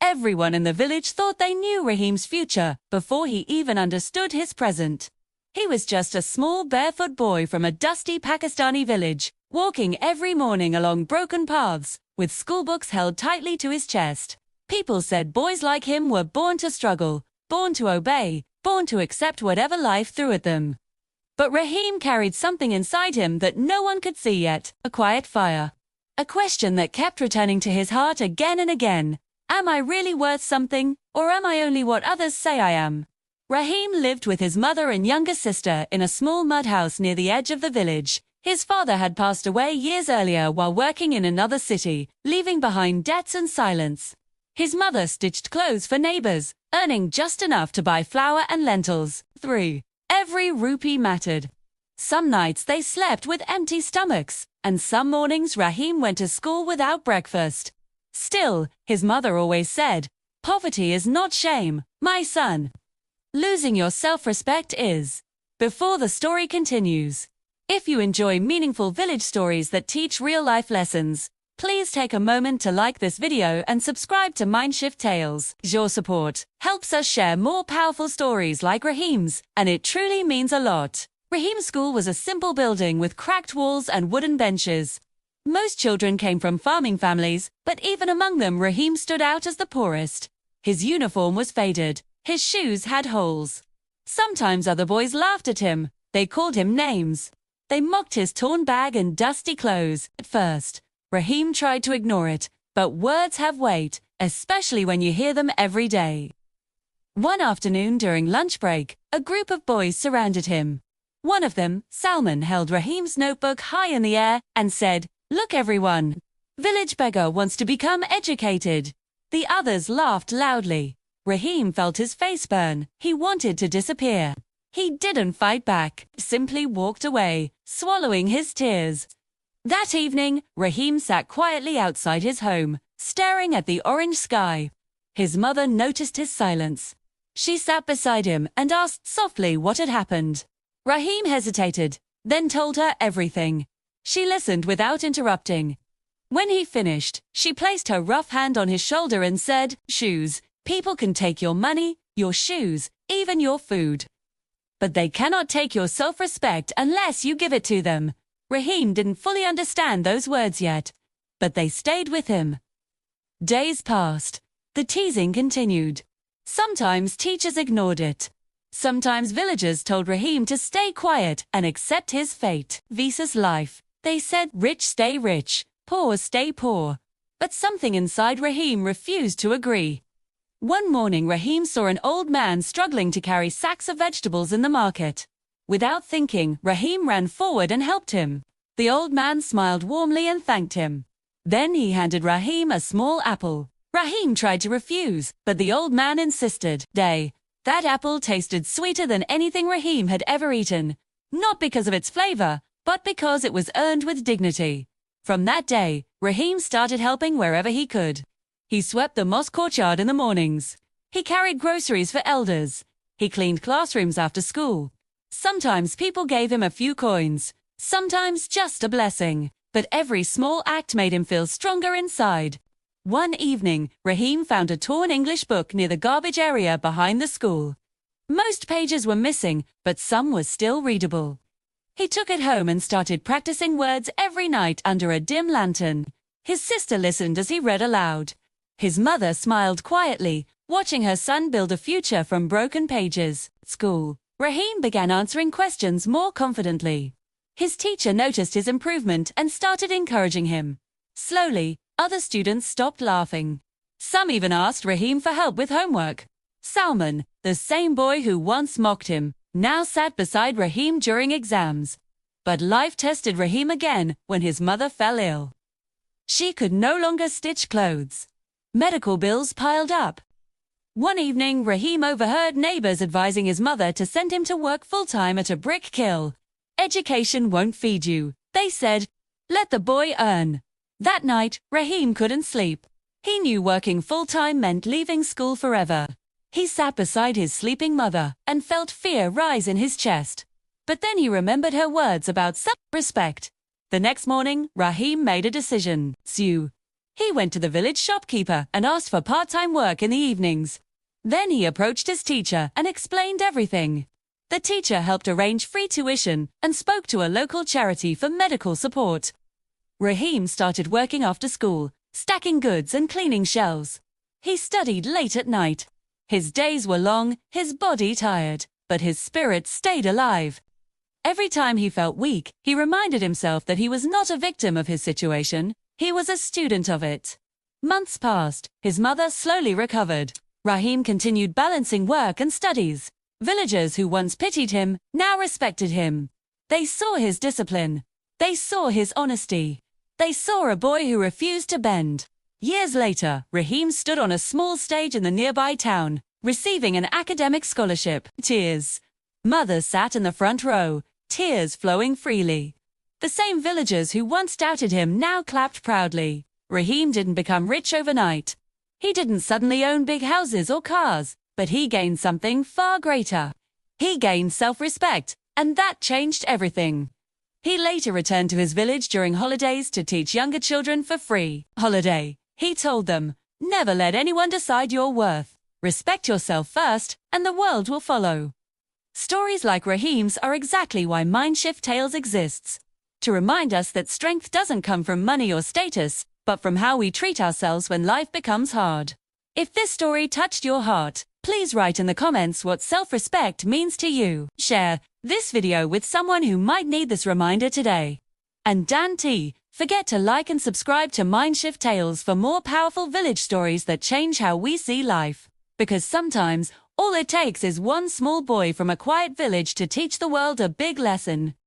Everyone in the village thought they knew Rahim's future before he even understood his present. He was just a small barefoot boy from a dusty Pakistani village, walking every morning along broken paths, with schoolbooks held tightly to his chest. People said boys like him were born to struggle, born to obey, born to accept whatever life threw at them. But Rahim carried something inside him that no one could see yet, a quiet fire. A question that kept returning to his heart again and again. Am I really worth something, or am I only what others say I am? Rahim lived with his mother and younger sister in a small mud house near the edge of the village. His father had passed away years earlier while working in another city, leaving behind debts and silence. His mother stitched clothes for neighbors, earning just enough to buy flour and lentils. 3. Every rupee mattered. Some nights they slept with empty stomachs, and some mornings Rahim went to school without breakfast. Still, his mother always said, "Poverty is not shame, my son. Losing your self-respect is." Before the story continues, if you enjoy meaningful village stories that teach real-life lessons, please take a moment to like this video and subscribe to MindShift Tales. Your support helps us share more powerful stories like Rahim's, and it truly means a lot. Rahim's school was a simple building with cracked walls and wooden benches. Most children came from farming families, but even among them Rahim stood out as the poorest. His uniform was faded, his shoes had holes. Sometimes other boys laughed at him, they called him names. They mocked his torn bag and dusty clothes. At first, Rahim tried to ignore it, but words have weight, especially when you hear them every day. One afternoon during lunch break, a group of boys surrounded him. One of them, Salman, held Rahim's notebook high in the air and said, "Look everyone, village beggar wants to become educated." The others laughed loudly. Rahim felt his face burn. He wanted to disappear. He didn't fight back, simply walked away, swallowing his tears. That evening, Rahim sat quietly outside his home, staring at the orange sky. His mother noticed his silence. She sat beside him and asked softly what had happened. Rahim hesitated, then told her everything. She listened without interrupting. When he finished, she placed her rough hand on his shoulder and said, "Shoes. People can take your money, your shoes, even your food. But they cannot take your self-respect unless you give it to them." Rahim didn't fully understand those words yet, but they stayed with him. Days passed. The teasing continued. Sometimes teachers ignored it. Sometimes villagers told Rahim to stay quiet and accept his fate. Visa's life. They said rich stay rich, poor stay poor. But something inside Rahim refused to agree. One morning Rahim saw an old man struggling to carry sacks of vegetables in the market. Without thinking, Rahim ran forward and helped him. The old man smiled warmly and thanked him. Then he handed Rahim a small apple. Rahim tried to refuse, but the old man insisted. That apple tasted sweeter than anything Rahim had ever eaten, not because of its flavor, but because it was earned with dignity. From that day, Rahim started helping wherever he could. He swept the mosque courtyard in the mornings. He carried groceries for elders. He cleaned classrooms after school. Sometimes people gave him a few coins, sometimes just a blessing, but every small act made him feel stronger inside. One evening, Rahim found a torn English book near the garbage area behind the school. Most pages were missing, but some were still readable. He took it home and started practicing words every night under a dim lantern. His sister listened as he read aloud. His mother smiled quietly, watching her son build a future from broken pages. At school, Rahim began answering questions more confidently. His teacher noticed his improvement and started encouraging him. Slowly, other students stopped laughing. Some even asked Rahim for help with homework. Salman, the same boy who once mocked him, now sat beside Rahim during exams. But life tested Rahim again when his mother fell ill. She could no longer stitch clothes. Medical bills piled up. One evening, Rahim overheard neighbors advising his mother to send him to work full-time at a brick kiln. "Education won't feed you," they said. "Let the boy earn." That night, Rahim couldn't sleep. He knew working full-time meant leaving school forever. He sat beside his sleeping mother and felt fear rise in his chest. But then he remembered her words about self-respect. The next morning, Rahim made a decision. He went to the village shopkeeper and asked for part-time work in the evenings. Then he approached his teacher and explained everything. The teacher helped arrange free tuition and spoke to a local charity for medical support. Rahim started working after school, stacking goods and cleaning shelves. He studied late at night. His days were long, his body tired, but his spirit stayed alive. Every time he felt weak, he reminded himself that he was not a victim of his situation, he was a student of it. Months passed, his mother slowly recovered. Rahim continued balancing work and studies. Villagers who once pitied him now respected him. They saw his discipline. They saw his honesty. They saw a boy who refused to bend. Years later, Rahim stood on a small stage in the nearby town, receiving an academic scholarship. Tears. Mothers sat in the front row, tears flowing freely. The same villagers who once doubted him now clapped proudly. Rahim didn't become rich overnight. He didn't suddenly own big houses or cars, but he gained something far greater. He gained self-respect, and that changed everything. He later returned to his village during holidays to teach younger children for free. Holiday. He told them, never let anyone decide your worth. Respect yourself first, and the world will follow. Stories like Rahim's are exactly why MindShift Tales exists. To remind us that strength doesn't come from money or status, but from how we treat ourselves when life becomes hard. If this story touched your heart, please write in the comments what self-respect means to you. Share this video with someone who might need this reminder today. And Dan T, forget to like and subscribe to MindShift Tales for more powerful village stories that change how we see life. Because sometimes, all it takes is one small boy from a quiet village to teach the world a big lesson.